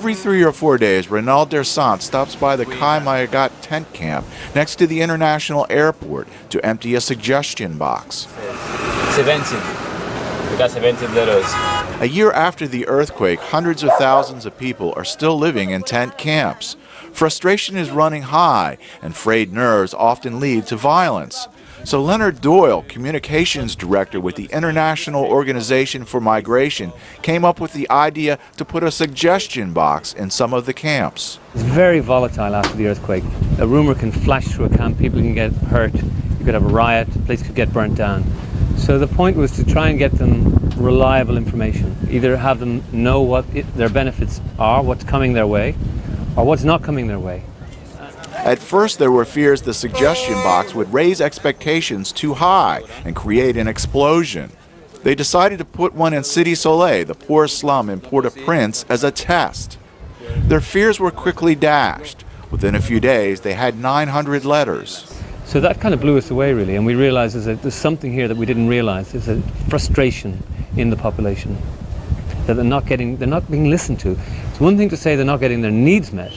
Every 3 or 4 days, Renaud Dersant stops by the Kai Mayagat tent camp next to the international airport to empty a suggestion box. 70. We got 70 letters. A year after the earthquake, hundreds of thousands of people are still living in tent camps. Frustration is running high, and frayed nerves often lead to violence. So Leonard Doyle, communications director with the International Organization for Migration, came up with the idea to put a suggestion box in some of the camps. It's very volatile after the earthquake. A rumor can flash through a camp, people can get hurt, you could have a riot, the place could get burnt down. So the point was to try and get them reliable information, either have them know what their benefits are, what's coming their way, or what's not coming their way. At first, there were fears the suggestion box would raise expectations too high and create an explosion. They decided to put one in Cité Soleil, the poor slum in Port-au-Prince, as a test. Their fears were quickly dashed. Within a few days, they had 900 letters. So that kind of blew us away, really, and we realized that there's something here that we didn't realize. There's a frustration in the population, that they're not being listened to. It's one thing to say they're not getting their needs met,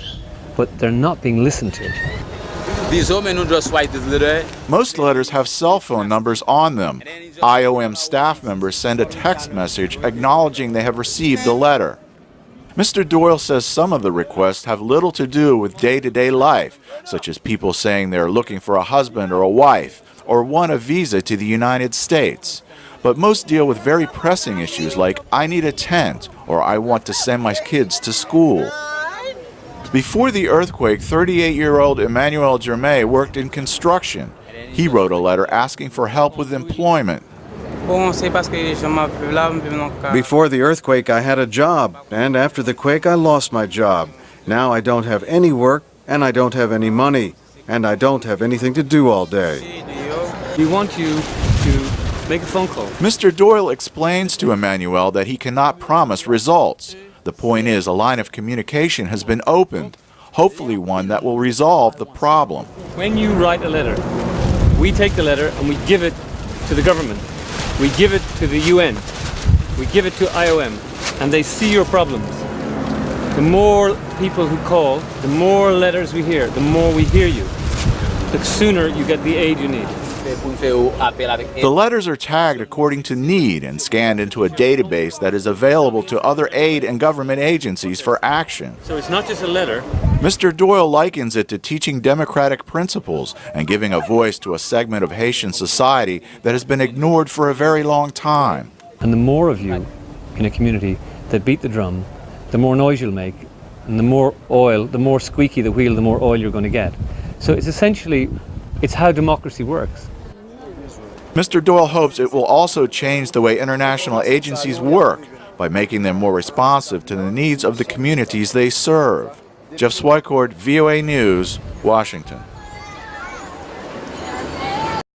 but they're not being listened to. These women who just write this letter. Most letters have cell phone numbers on them. IOM staff members send a text message acknowledging they have received the letter. Mr. Doyle says some of the requests have little to do with day-to-day life, such as people saying they're looking for a husband or a wife, or want a visa to the United States. But most deal with very pressing issues like, I need a tent, or I want to send my kids to school. Before the earthquake, 38-year-old Emmanuel Germain worked in construction. He wrote a letter asking for help with employment. Before the earthquake, I had a job, and after the quake, I lost my job. Now I don't have any work, and I don't have any money, and I don't have anything to do all day. We want you to make a phone call. Mr. Doyle explains to Emmanuel that he cannot promise results. The point is, a line of communication has been opened, hopefully one that will resolve the problem. When you write a letter, we take the letter and we give it to the government. We give it to the UN. We give it to IOM, and they see your problems. The more people who call, the more letters we hear, the more we hear you, the sooner you get the aid you need. The letters are tagged according to need and scanned into a database that is available to other aid and government agencies for action. So it's not just a letter. Mr. Doyle likens it to teaching democratic principles and giving a voice to a segment of Haitian society that has been ignored for a very long time. And the more of you in a community that beat the drum, the more noise you'll make, and the more oil, the more squeaky the wheel, the more oil you're going to get. So it's essentially, it's how democracy works. Mr. Doyle hopes it will also change the way international agencies work by making them more responsive to the needs of the communities they serve. Swicord, VOA News, Washington.